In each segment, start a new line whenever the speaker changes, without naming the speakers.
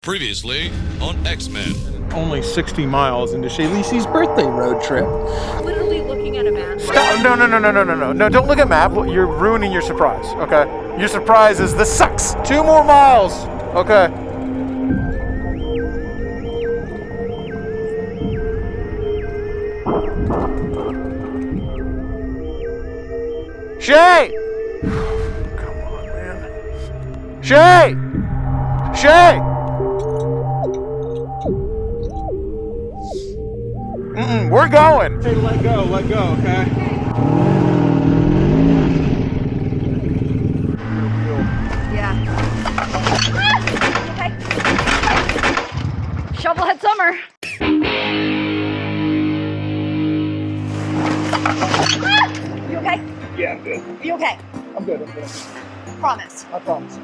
Previously on X-Men.
Only 60 miles into Shaylee's birthday road trip.
Literally looking at a map.
Stop. No, don't look at map. You're ruining your surprise, okay? Your surprise is this sucks. 2 more miles, okay? Shay! Come on, man. Shay! Shay! We're going. Hey, let go, okay?
Yeah. Okay. Shovelhead summer. You okay?
Yeah, I'm good.
You okay?
I'm good.
Promise.
I promise.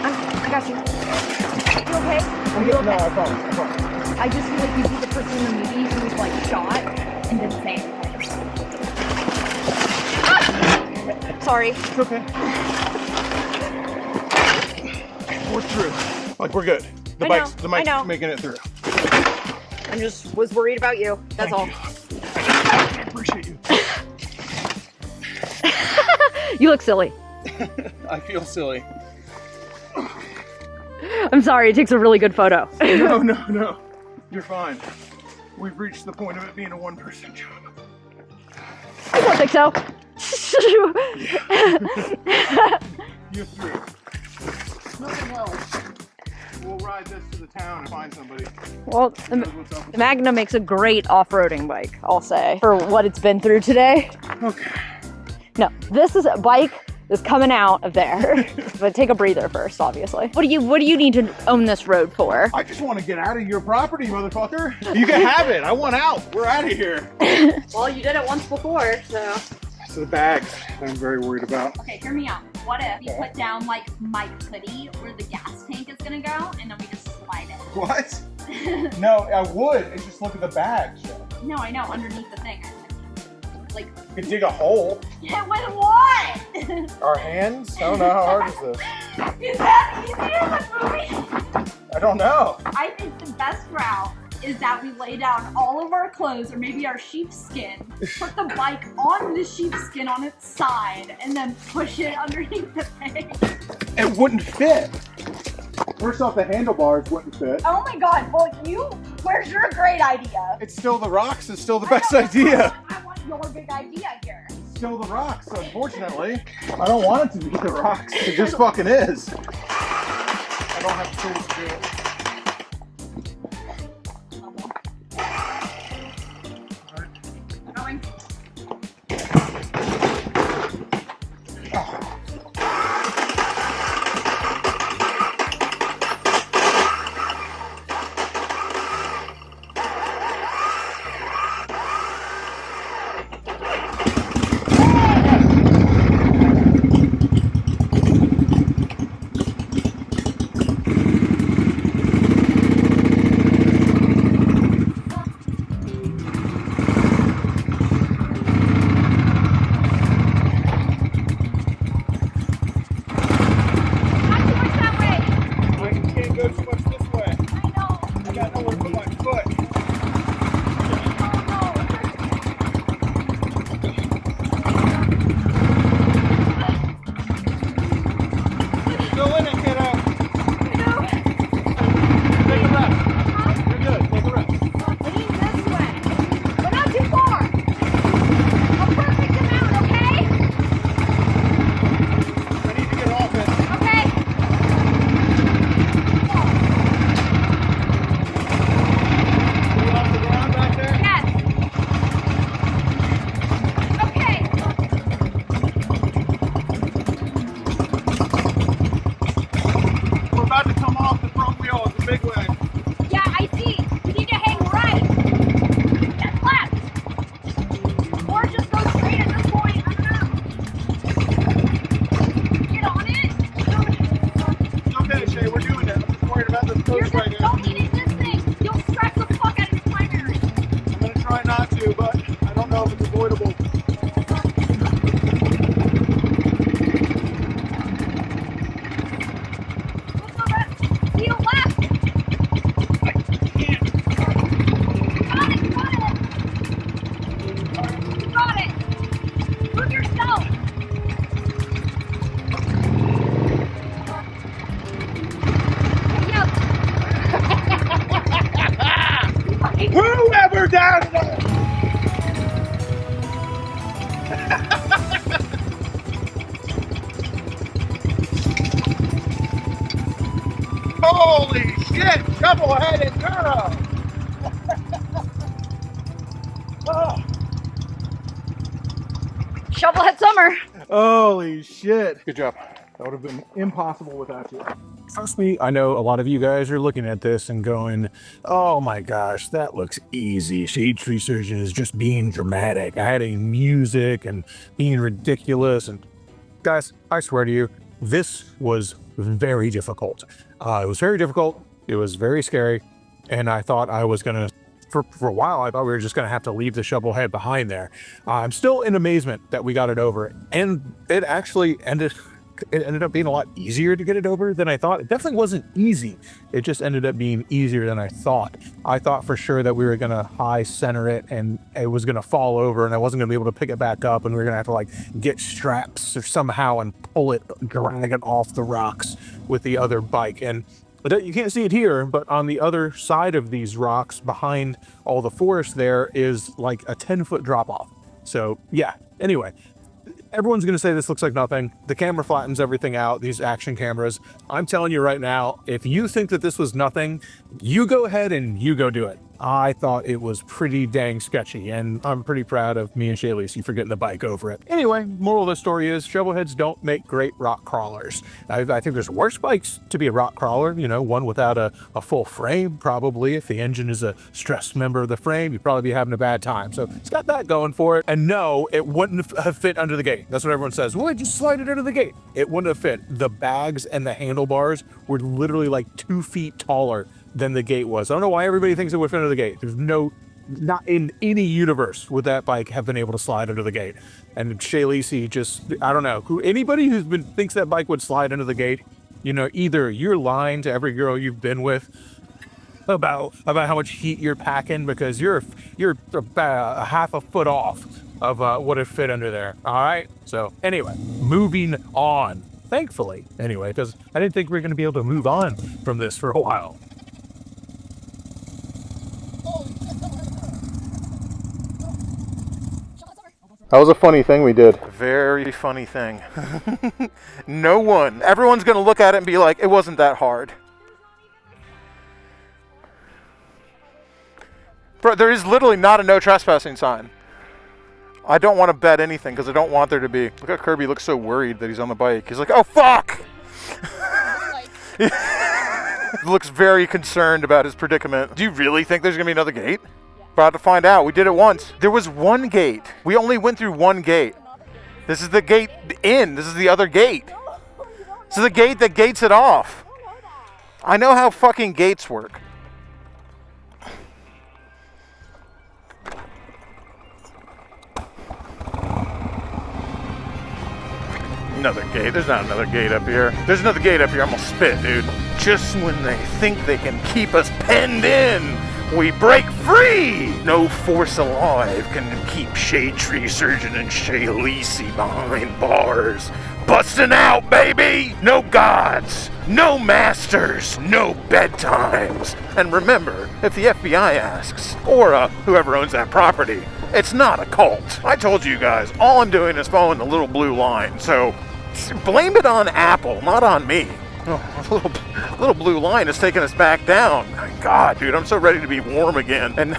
I got you. You okay?
I'm good. No, I promise.
I just feel like you'd be the person in the movie who was like shot and didn't say anything. Ah! Sorry.
It's okay. We're through. Like, we're good. The bike's making it through.
I just was worried about you. That's all.
I appreciate you.
You look silly.
I feel silly.
I'm sorry, it takes a really good photo.
No. You're fine. We've reached the point of it being a one-person job.
I don't think so.
You're through. We'll ride this to the town and find somebody.
Well, the Magna makes a great off-roading bike, I'll say, for what it's been through today.
Okay.
No, this is a bike that's coming out of there. But take a breather first, obviously. What do you need to own this road for?
I just want to get out of your property, motherfucker. You can have it. I want out. We're out of here.
Well, you did it once before, so.
So the bags I'm very worried about.
Okay, hear me out. What if you put down like Mike's hoodie where the gas tank is gonna go and then we just slide it?
What? No, I would. And just look at the bags.
No, I know, underneath the thing. Like,
You could dig a hole.
yeah, with what?
Our hands? I don't know. How hard is this?
Is that easy in the movie?
I don't know.
I think the best route is that we lay down all of our clothes or maybe our sheepskin, put the bike on the sheepskin on its side, and then push it underneath the thing.
It wouldn't fit. First off, the handlebars wouldn't fit.
Oh my god, well where's your great idea?
It's still the rocks. It's still the best idea.
I want your big idea here.
It's still the rocks, unfortunately. I don't want it to be the rocks. It just fucking is. I don't have the tools to do it.
Going.
Holy shit! Shovelhead enduro! Oh.
Shovelhead summer.
Holy shit! Good job. That would have been impossible without you.
Trust me, I know a lot of you guys are looking at this and going, oh my gosh, that looks easy. Shade Tree Surgeon is just being dramatic, adding music and being ridiculous. And guys, I swear to you, this was very difficult. It was very difficult. It was very scary. And I thought I was going to, for a while, I thought we were just going to have to leave the Shovelhead behind there. I'm still in amazement that we got it over. And it actually ended up being a lot easier to get it over than I thought. It definitely wasn't easy. It just ended up being easier than I thought. I thought for sure that we were going to high center it and it was going to fall over and I wasn't going to be able to pick it back up and we were going to have to like get straps or somehow and pull it, drag it off the rocks with the other bike. And you can't see it here, but on the other side of these rocks behind all the forest there is like a 10-foot drop off. So yeah, anyway. Everyone's going to say this looks like nothing. The camera flattens everything out, these action cameras. I'm telling you right now, if you think that this was nothing, you go ahead and you go do it. I thought it was pretty dang sketchy, and I'm pretty proud of me and Shaylee for getting the bike over it. Anyway, moral of the story is shovelheads don't make great rock crawlers. I think there's worse bikes to be a rock crawler, you know, one without a full frame, probably. If the engine is a stressed member of the frame, you'd probably be having a bad time. So it's got that going for it. And no, it wouldn't have fit under the gate. That's what everyone says. Well, just slide it under the gate. It wouldn't have fit. The bags and the handlebars were literally like 2 feet taller than the gate was. I don't know why everybody thinks it would fit under the gate. There's not in any universe would that bike have been able to slide under the gate. And Shaylee just, I don't know, anybody thinks that bike would slide under the gate, you know, either you're lying to every girl you've been with about how much heat you're packing because you're about a half a foot off of what it fit under there. All right. So anyway, moving on. Thankfully, anyway, because I didn't think we were going to be able to move on from this for a while.
That was a funny thing we did. Very funny thing. Everyone's gonna look at it and be like, it wasn't that hard. Bro, there is literally not a no trespassing sign. I don't want to bet anything because I don't want there to be. Look at Kirby, looks so worried that he's on the bike. He's like, oh fuck! Looks very concerned about his predicament. Do you really think there's gonna be another gate? About to find out. We did it once. There was one gate. We only went through one gate. This is the gate in. This is the other gate. This is the gate that gates it off. I know how fucking gates work. Another gate. There's not another gate up here. There's another gate up here. I'm gonna spit, dude. Just when they think they can keep us penned in, we break free! No force alive can keep Shade Tree Surgeon and Shaylee behind bars. Busting out, baby! No gods, no masters, no bedtimes. And remember, if the FBI asks, or whoever owns that property, it's not a cult. I told you guys, all I'm doing is following the little blue line, so blame it on Apple, not on me. Oh, little blue line is taking us back down. My God, dude, I'm so ready to be warm again and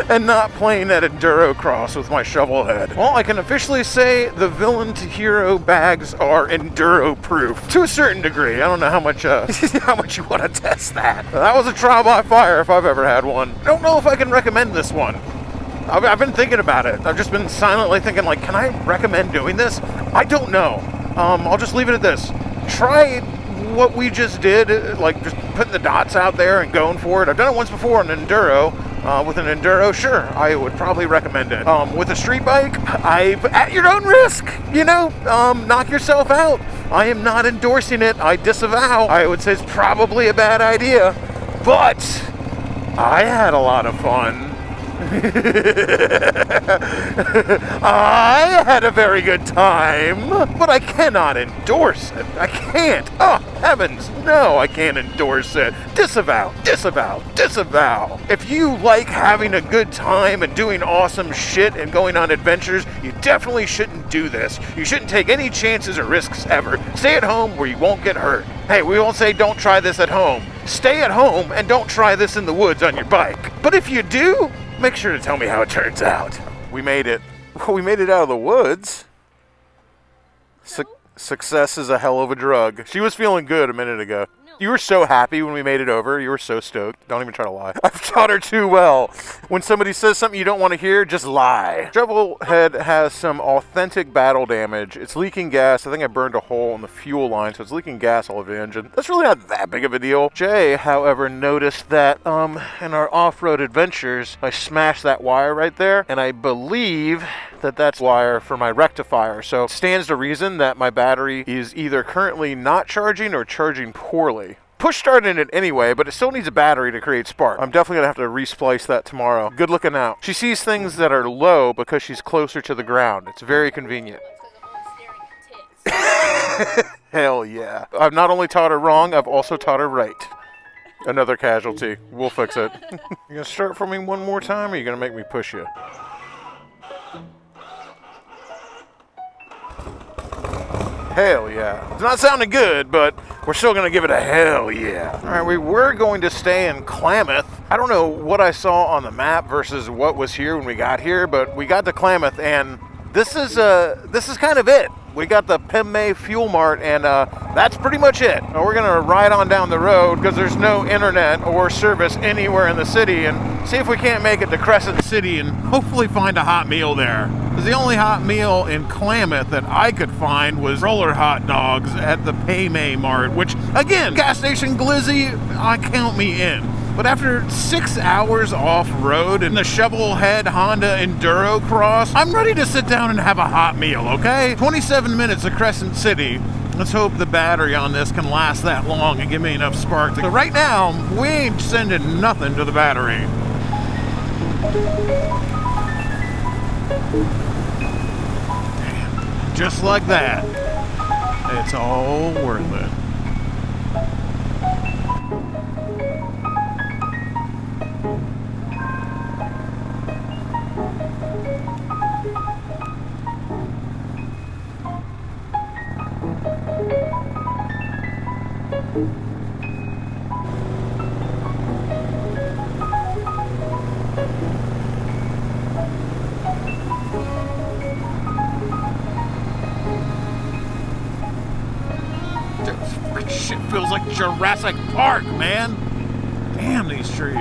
and not playing that enduro cross with my shovelhead. Well, I can officially say the villain to hero bags are enduro proof to a certain degree. I don't know how much how much you want to test that. That was a trial by fire if I've ever had one. I don't know if I can recommend this one. I've been thinking about it. I've just been silently thinking, like, can I recommend doing this? I don't know. I'll just leave it at this. Try what we just did, like just putting the dots out there and going for it. I've done it once before on an enduro. With an enduro, sure, I would probably recommend it. With a street bike, at your own risk, you know, knock yourself out. I am not endorsing it. I disavow. I would say it's probably a bad idea, but I had a lot of fun. I had a very good time, but I cannot endorse it. I can't. Oh, heavens, no, I can't endorse it. Disavow, disavow, disavow. If you like having a good time and doing awesome shit and going on adventures, you definitely shouldn't do this. You shouldn't take any chances or risks ever. Stay at home where you won't get hurt. Hey, we won't say don't try this at home. Stay at home and don't try this in the woods on your bike. But if you do, make sure to tell me how it turns out. We made it. We made it out of the woods. Success is a hell of a drug. She was feeling good a minute ago. You were so happy when we made it over. You were so stoked. Don't even try to lie. I've taught her too well. When somebody says something you don't want to hear, just lie. Shovelhead has some authentic battle damage. It's leaking gas. I think I burned a hole in the fuel line, so it's leaking gas all over the engine. That's really not that big of a deal. Jay, however, noticed that in our off-road adventures, I smashed that wire right there, and I believe that that's wire for my rectifier. So it stands to reason that my battery is either currently not charging or charging poorly. Push started it anyway, but it still needs a battery to create spark. I'm definitely gonna have to resplice that tomorrow. Good looking out. She sees things that are low because she's closer to the ground. It's very convenient. Hell yeah. I've not only taught her wrong, I've also taught her right. Another casualty. We'll fix it. You gonna start for me one more time, or are you gonna make me push you? Hell yeah. It's not sounding good, but we're still going to give it a hell yeah. All right, we were going to stay in Klamath. I don't know what I saw on the map versus what was here when we got here, but we got to Klamath, and this is kind of it. We got the Pemme Fuel Mart, and that's pretty much it. Now we're gonna ride on down the road because there's no internet or service anywhere in the city, and see if we can't make it to Crescent City and hopefully find a hot meal there. Because the only hot meal in Klamath that I could find was roller hot dogs at the Pemme Mart, which, again, gas station glizzy, count me in. But after 6 hours off-road in the Shovelhead Honda Enduro Cross, I'm ready to sit down and have a hot meal, okay? 27 minutes of Crescent City. Let's hope the battery on this can last that long and give me enough spark. So right now, we ain't sending nothing to the battery. Just like that. It's all worth it. Shit feels like Jurassic Park, man. Damn these trees.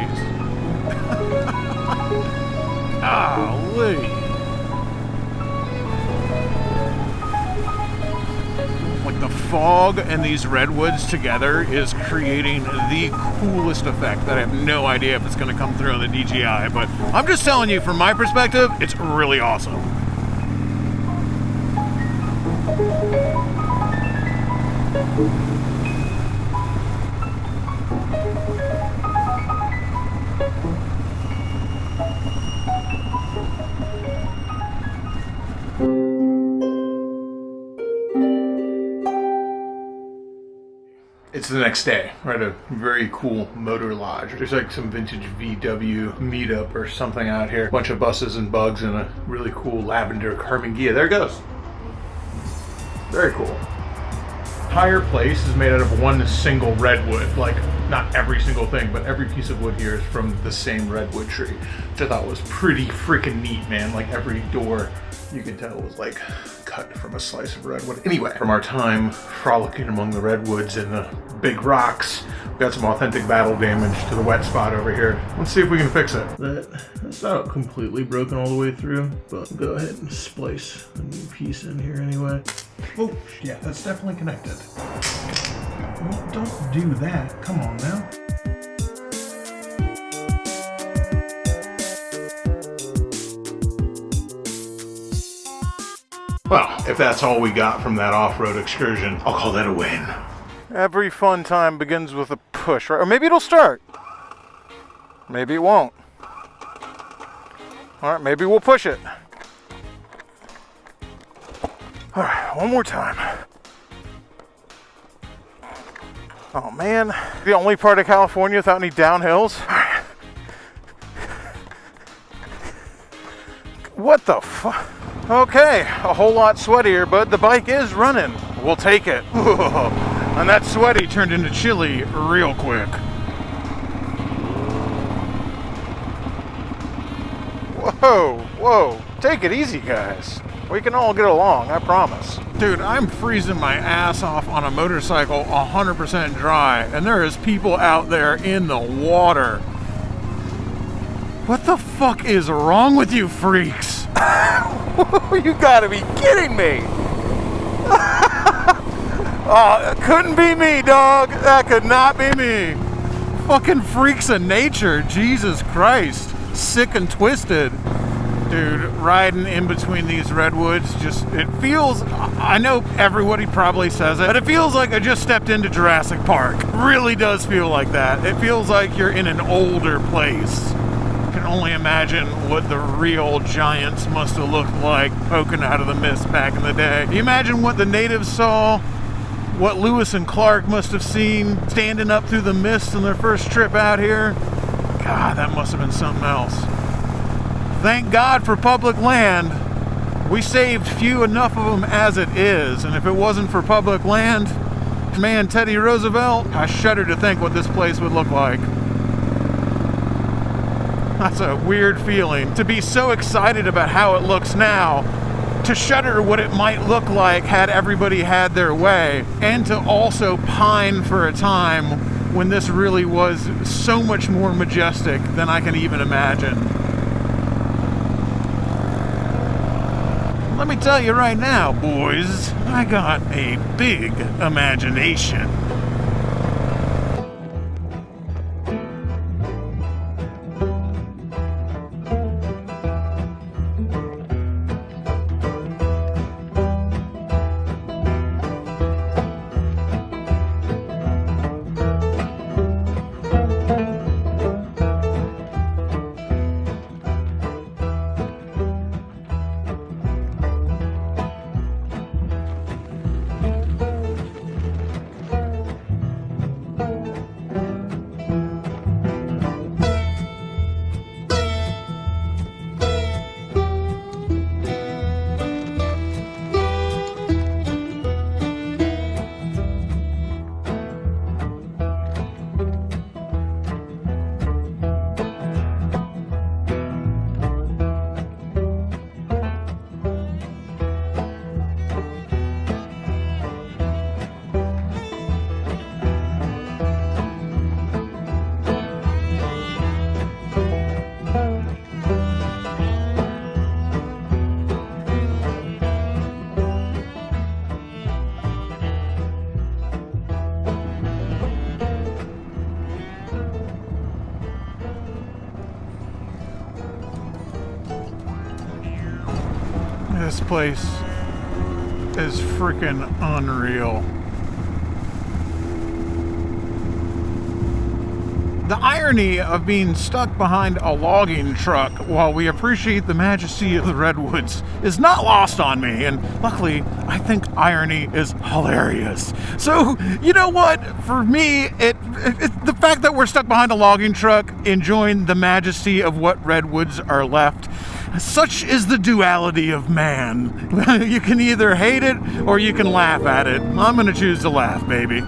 Golly. Like the fog and these redwoods together is creating the coolest effect that I have no idea if it's going to come through on the DJI, but I'm just telling you from my perspective, it's really awesome. It's the next day. We're at a very cool motor lodge. There's like some vintage VW meetup or something out here. A bunch of buses and bugs and a really cool lavender carbon Ghia. There it goes. Very cool. Entire place is made out of one single redwood. Like, not every single thing, but every piece of wood here is from the same redwood tree, which I thought was pretty freaking neat, man. Like every door you can tell was like cut from a slice of redwood. Anyway, from our time frolicking among the redwoods and the big rocks, we got some authentic battle damage to the wet spot over here. Let's see if we can fix it. That's not completely broken all the way through, but go ahead and splice a new piece in here anyway. Oh, yeah, that's definitely connected. Well, don't do that. Come on now. Well, if that's all we got from that off-road excursion, I'll call that a win. Every fun time begins with a push, right? Or maybe it'll start. Maybe it won't. All right, maybe we'll push it. All right, one more time. Oh man, the only part of California without any downhills. What the fuck? Okay, a whole lot sweatier, but the bike is running. We'll take it. And that sweaty turned into chilly real quick. Whoa, whoa, take it easy, guys. We can all get along, I promise. Dude, I'm freezing my ass off on a motorcycle 100% dry, and there is people out there in the water. What the fuck is wrong with you freaks? You gotta be kidding me. Oh, it couldn't be me, dog. That could not be me. Fucking freaks of nature, Jesus Christ. Sick and twisted. Dude, riding in between these redwoods, it feels, I know everybody probably says it, but it feels like I just stepped into Jurassic Park. Really does feel like that. It feels like you're in an older place. I can only imagine what the real giants must have looked like poking out of the mist back in the day. You imagine what the natives saw, what Lewis and Clark must have seen standing up through the mist on their first trip out here. God, that must have been something else. Thank God for public land. We saved few enough of them as it is, and if it wasn't for public land, man, Teddy Roosevelt, I shudder to think what this place would look like. That's a weird feeling, to be so excited about how it looks now, to shudder what it might look like had everybody had their way, and to also pine for a time when this really was so much more majestic than I can even imagine. Let me tell you right now, boys, I got a big imagination. This place is freaking unreal. The irony of being stuck behind a logging truck while we appreciate the majesty of the redwoods is not lost on me, and luckily, I think irony is hilarious. So, you know what? For me, the fact that we're stuck behind a logging truck enjoying the majesty of what redwoods are left, such is the duality of man. You can either hate it or you can laugh at it. I'm gonna choose to laugh, baby.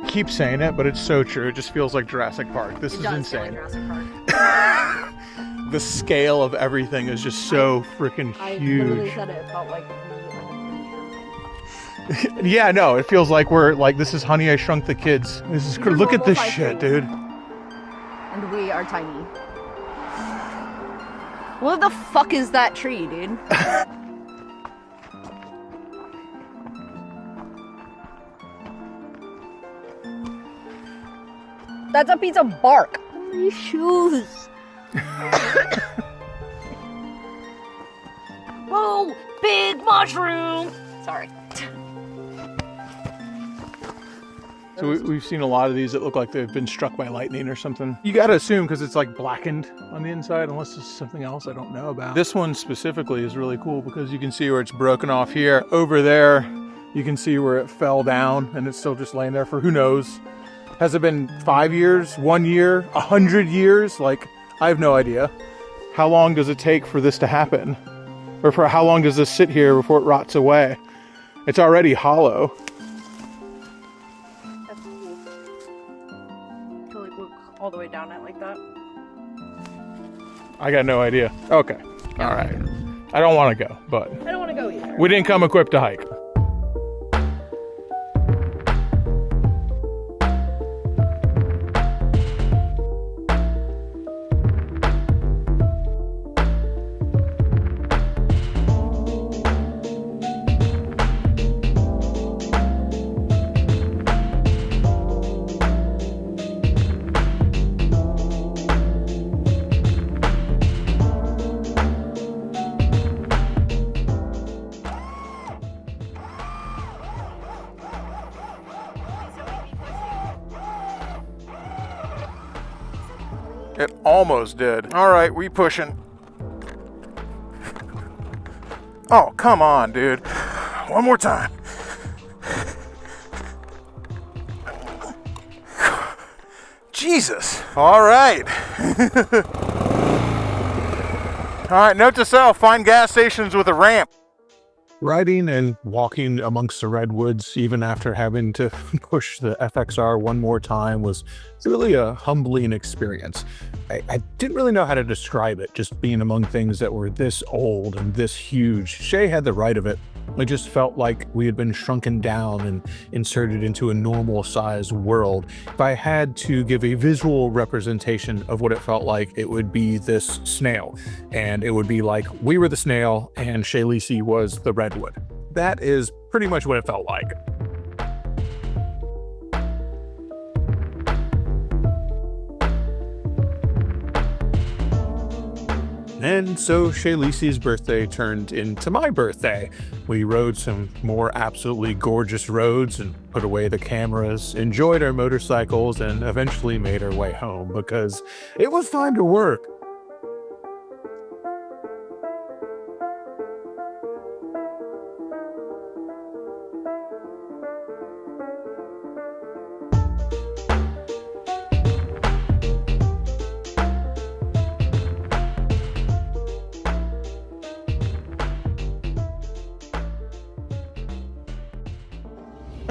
Keep saying it, but it's so true. It just feels like Jurassic Park. This is insane. The scale of everything is just so freaking huge. I literally said it felt like yeah, no, it feels like we're like, this is Honey, I Shrunk the Kids. This is look at this shit, dude.
And we are tiny. What the fuck is that tree, dude? That's a piece of bark. My shoes. Whoa, big mushroom. Sorry.
So we've seen a lot of these that look like they've been struck by lightning or something. You gotta assume because it's like blackened on the inside, unless it's something else I don't know about. This one specifically is really cool because you can see where it's broken off here. Over there, you can see where it fell down and it's still just laying there for who knows. Has it been 5 years, 1 year, 100 years? Like, I have no idea. How long does it take for this to happen? Or for how long does this sit here before it rots away? It's already hollow.
That's cool. To like look all the way down it like that.
I got no idea. Okay. All right. I don't want to go, but
I don't want to go either.
we didn't come equipped to hike. It almost did. All right, we pushing. Oh, come on, dude. One more time. Jesus. All right. All right, note to self, find gas stations with a ramp.
Riding and walking amongst the redwoods, even after having to push the FXR one more time, was really a humbling experience. I didn't really know how to describe it, just being among things that were this old and this huge. Shay had the right of it. It just felt like we had been shrunken down and inserted into a normal-sized world. If I had to give a visual representation of what it felt like, it would be this snail. And it would be like we were the snail and Shay Lisi was the redwood. That is pretty much what it felt like. And so Shay Lisi's birthday turned into my birthday. We rode some more absolutely gorgeous roads and put away the cameras, enjoyed our motorcycles, and eventually made our way home because it was time to work.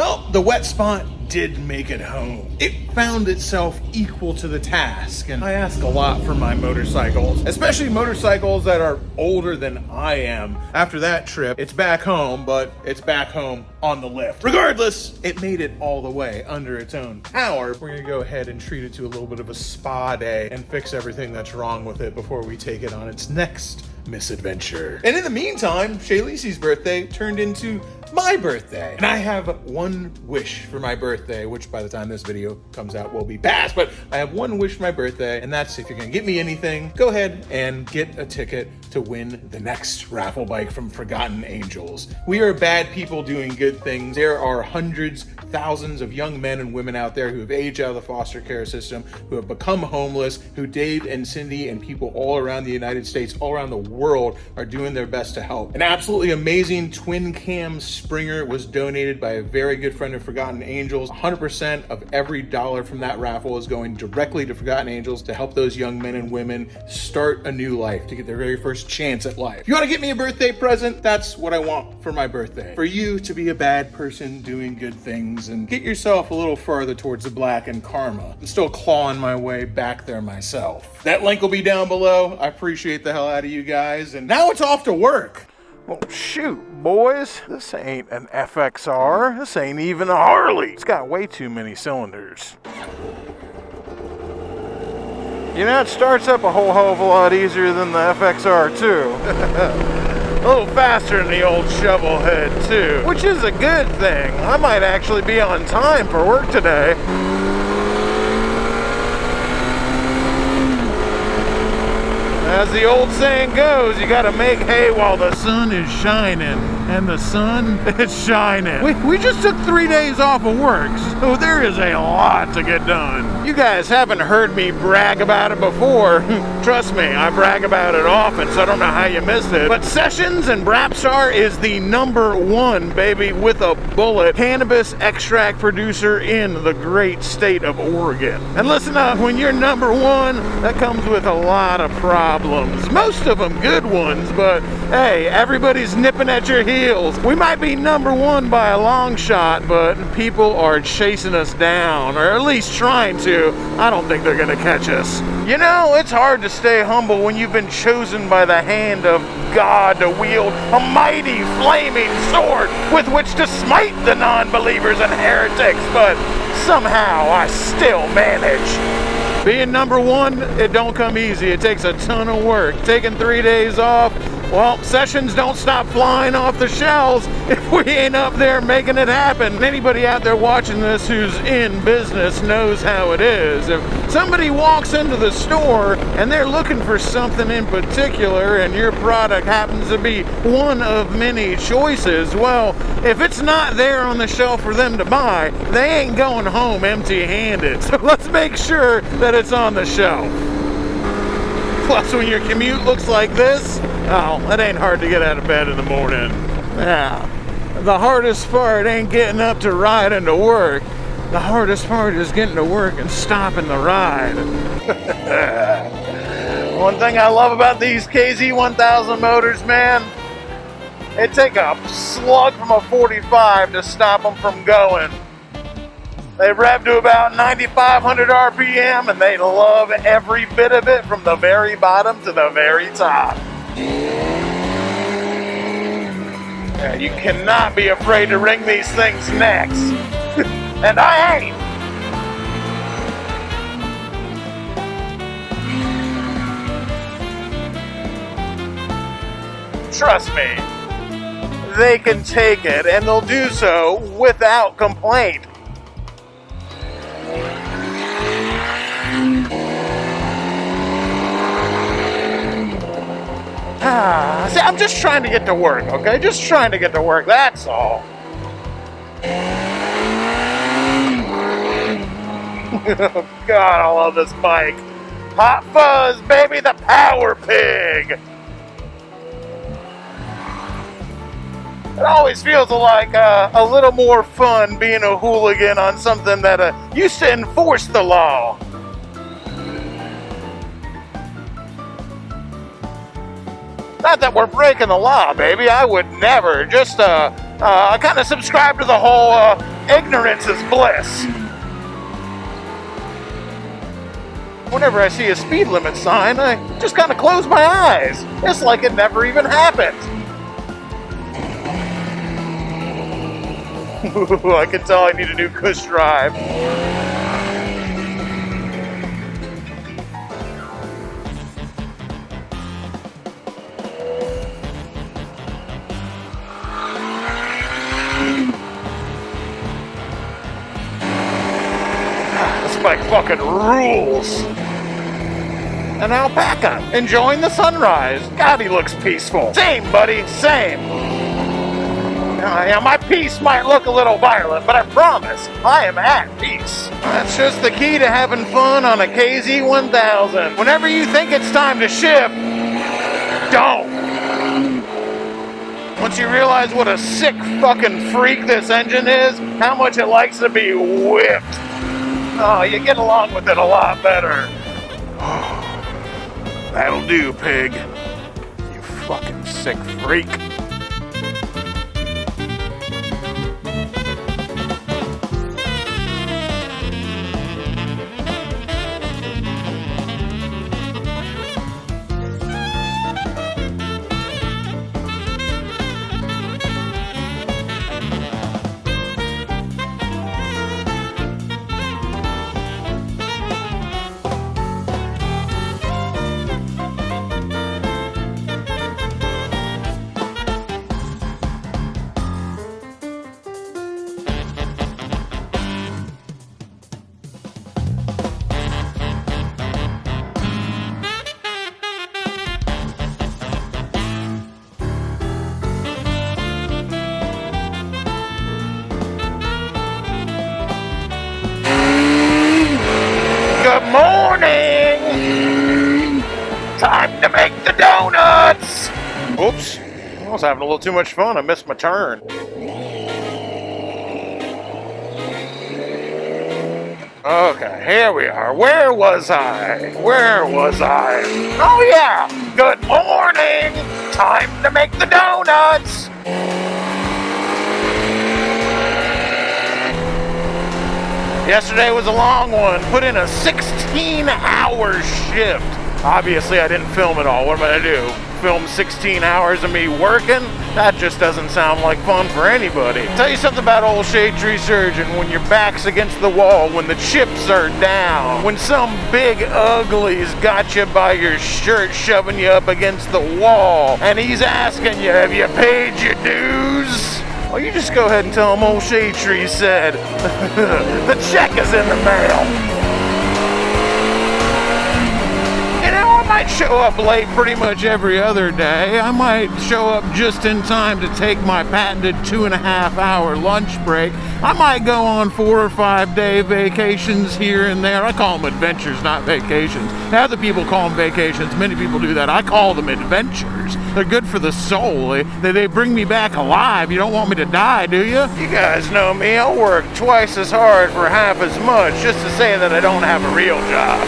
Oh, the wet spot did make it home. It found itself equal to the task, and I ask a lot for my motorcycles, especially motorcycles that are older than I am. After that trip, it's back home, but it's back home on the lift. Regardless, it made it all the way under its own power. We're gonna go ahead and treat it to a little bit of a spa day and fix everything that's wrong with it before we take it on its next misadventure. And in the meantime, Shay Lisi's birthday turned into my birthday. And I have one wish for my birthday, which by the time this video comes out will be past, but I have one wish for my birthday, and that's if you're gonna get me anything, go ahead and get a ticket to win the next raffle bike from Forgotten Angels. We are bad people doing good things. There are hundreds, thousands of young men and women out there who have aged out of the foster care system, who have become homeless, who Dave and Cindy and people all around the United States, all around the world are doing their best to help. An absolutely amazing twin cam Springer was donated by a very good friend of Forgotten Angels. 100% of every dollar from that raffle is going directly to Forgotten Angels to help those young men and women start a new life, to get their very first chance at life. If you want to get me a birthday present, that's what I want for my birthday. For you to be a bad person doing good things and get yourself a little further towards the black and karma. I'm still clawing my way back there myself. That link will be down below. I appreciate the hell out of you guys. And now it's off to work. Well, shoot, boys. This ain't an FXR. This ain't even a Harley. It's got way too many cylinders. You know, it starts up a whole hell of a lot easier than the FXR too. A little faster than the old shovel head too, which is a good thing. I might actually be on time for work today. As the old saying goes, you gotta make hay while the sun is shining. And the sun is shining. We just took 3 days off of work, so there is a lot to get done. You guys haven't heard me brag about it before. Trust me, I brag about it often, so I don't know how you missed it. But Sessions and Brapstar is the #1, baby, with a bullet cannabis extract producer in the great state of Oregon. And listen up, when you're #1, that comes with a lot of problems. Most of them good ones, but hey, everybody's nipping at your heels. We might be #1 by a long shot, but people are chasing us down, or at least trying to. I don't think they're gonna catch us. You know, it's hard to stay humble when you've been chosen by the hand of God to wield a mighty flaming sword with which to smite the non-believers and heretics, but somehow I still manage. Being #1, it don't come easy. It takes a ton of work. Taking 3 days off, well, Sessions don't stop flying off the shelves if we ain't up there making it happen. Anybody out there watching this who's in business knows how it is. If somebody walks into the store and they're looking for something in particular and your product happens to be one of many choices, well, if it's not there on the shelf for them to buy, they ain't going home empty-handed. So let's make sure that it's on the shelf. Plus, when your commute looks like this, oh, it ain't hard to get out of bed in the morning. Yeah, the hardest part ain't getting up to ride into work. The hardest part is getting to work and stopping the ride. One thing I love about these KZ1000 motors, man, it take a slug from a 45 to stop them from going. They rev to about 9,500 RPM, and they love every bit of it from the very bottom to the very top. Yeah, you cannot be afraid to wring these things' necks. And I ain't. Trust me, they can take it, and they'll do so without complaint. See, I'm just trying to get to work, okay? Just trying to get to work, that's all. God, I love this bike. Hot Fuzz, baby, the Power Pig. It always feels like a little more fun being a hooligan on something that used to enforce the law. Not that we're breaking the law, baby. I would never. Just I kind of subscribe to the whole ignorance is bliss. Whenever I see a speed limit sign, I just kind of close my eyes. It's like it never even happened. I can tell I need a new cush drive. This bike fucking rules. An alpaca enjoying the sunrise. God, he looks peaceful. Same, buddy, same. Yeah, my peace might look a little violent, but I promise, I am at peace. That's just the key to having fun on a KZ1000. Whenever you think it's time to shift, don't. Once you realize what a sick fucking freak this engine is, how much it likes to be whipped, oh, you get along with it a lot better. That'll do, pig. You fucking sick freak. Time to make the donuts! Oops. I was having a little too much fun. I missed my turn. Okay, here we are. Where was I? Oh yeah! Good morning! Time to make the donuts! Yesterday was a long one. Put in a 16-hour shift. Obviously, I didn't film it all. What am I gonna do? Film 16 hours of me working? That just doesn't sound like fun for anybody. Tell you something about old shade tree surgeon. When your back's against the wall, when the chips are down, when some big ugly's got you by your shirt shoving you up against the wall, and he's asking you, have you paid your dues? Well, you just go ahead and tell him old shade tree said, the check is in the mail. I might show up late pretty much every other day. I might show up just in time to take my patented 2.5-hour lunch break. I might go on 4 or 5 day vacations here and there. I call them adventures, not vacations. Other people call them vacations. Many people do that. I call them adventures. They're good for the soul. They bring me back alive. You don't want me to die, do you? You guys know me. I'll work twice as hard for half as much just to say that I don't have a real job.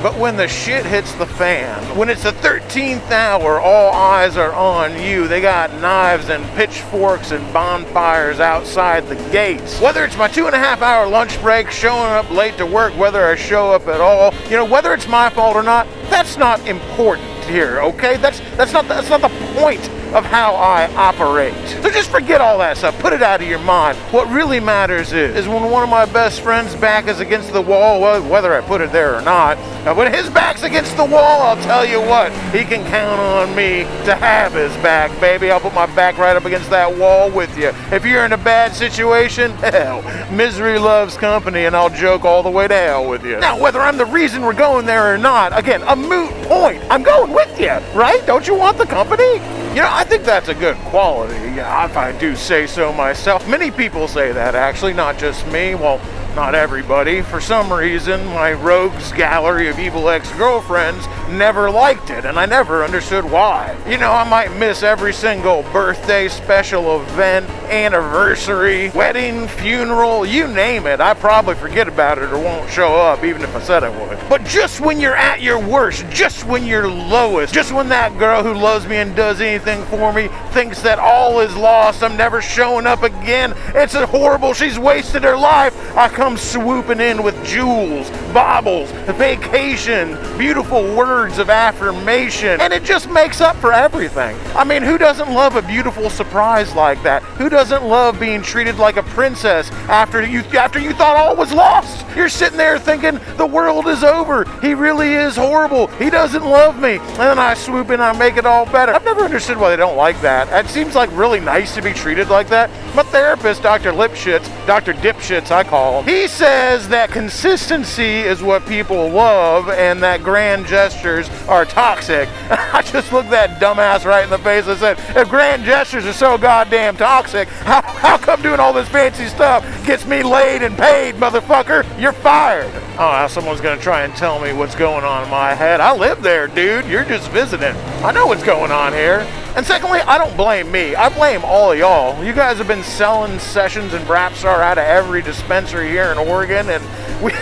But when the shit hits the fan, when it's the 13th hour, all eyes are on you. They got knives and pitchforks and bonfires outside the gates. Whether it's my 2.5-hour lunch break, showing up late to work, whether I show up at all, whether it's my fault or not, that's not important here, okay? That's not the point of how I operate. So just forget all that stuff. Put it out of your mind. What really matters is when one of my best friends' back is against the wall, whether I put it there or not, when his back's against the wall, I'll tell you what, he can count on me to have his back, baby. I'll put my back right up against that wall with you. If you're in a bad situation, hell, misery loves company, and I'll joke all the way to hell with you. Now, whether I'm the reason we're going there or not, again, a moot point. I'm going with you, right? Don't you want the company? I think that's a good quality, if I do say so myself. Many people say that, actually, not just me. Well, not everybody. For some reason, my rogues gallery of evil ex-girlfriends never liked it, and I never understood why. I might miss every single birthday, special event, anniversary, wedding, funeral, you name it. I probably forget about it or won't show up, even if I said I would. But just when you're at your worst, just when you're lowest, just when that girl who loves me and does anything for me thinks that all is lost, I'm never showing up again, it's horrible, she's wasted her life, I come swooping in with jewels, baubles, vacation, beautiful words of affirmation, and it just makes up for everything. I mean, who doesn't love a beautiful surprise like that? Who doesn't love being treated like a princess after you thought all was lost? You're sitting there thinking the world is over. He really is horrible. He doesn't love me. And then I swoop in, I make it all better. I've never understood why they don't like that. It seems like really nice to be treated like that. My therapist, Dr. Dr. Dipshits, I call him, he says that consistency is what people love and that grand gestures are toxic. I just looked that dumbass right in the face and said, if grand gestures are so goddamn toxic, how come doing all this fancy stuff gets me laid and paid, motherfucker? You're fired. Oh, now someone's gonna try and tell me what's going on in my head. I live there, dude. You're just visiting. I know what's going on here. And secondly, I don't blame me. I blame all of y'all. You guys have been selling sessions and Brapstar out of every dispensary here in Oregon, and we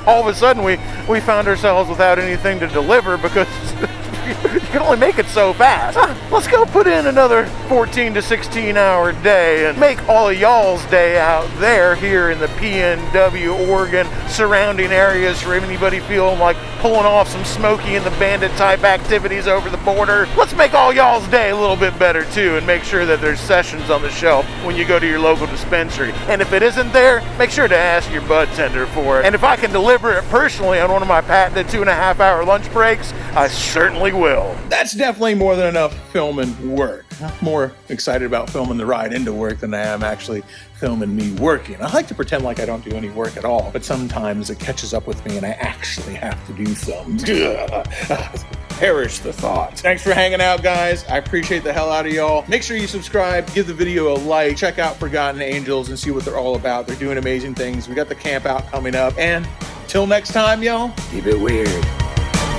all of a sudden we found ourselves without anything to deliver because you can only make it so fast. Let's go put in another 14 to 16 hour day and make all of y'all's day out there here in the PNW, Oregon, surrounding areas for anybody feeling like pulling off some Smokey and the Bandit type activities over the border. Let's make all y'all's day a little bit better too and make sure that there's sessions on the shelf when you go to your local dispensary. And if it isn't there, make sure to ask your bud tender for it. And if I can deliver it personally on one of my patented 2.5 hour lunch breaks, I certainly will. That's definitely more than enough filming work. I'm more excited about filming the ride into work than I am actually filming me working. I like to pretend like I don't do any work at all, but sometimes it catches up with me and I actually have to do some. Perish the thought. Thanks for hanging out, guys. I appreciate the hell out of y'all. Make sure you subscribe, give the video a like, check out Forgotten Angels and see what they're all about. They're doing amazing things. We got the camp out coming up. And till next time, y'all, keep it weird.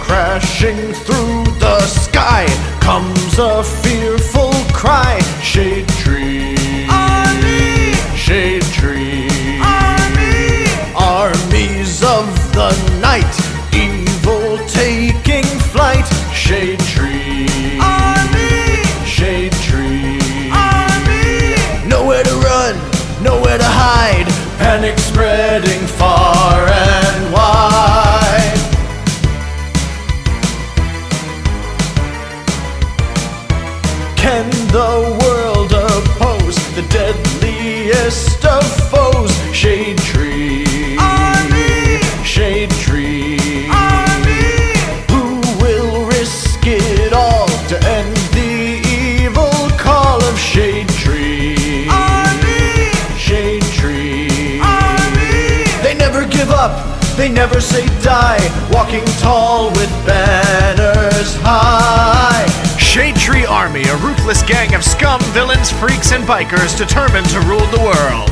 Crashing through the sky comes a fearful cry. Shade tree, army. Shade tree, army. Armies of the night, evil taking flight. Shade tree, army. Shade tree, army. Nowhere to run, nowhere to hide. Panic spreading far and wide. Can the world oppose the deadliest of foes? Shade tree, army. Shade tree, army. Who will risk it all to end the evil call of Shade tree, army. Shade tree, army. They never give up, they never say die, walking tall with banners high. Shade Tree Army, a ruthless gang of scum, villains, freaks, and bikers determined to rule the world.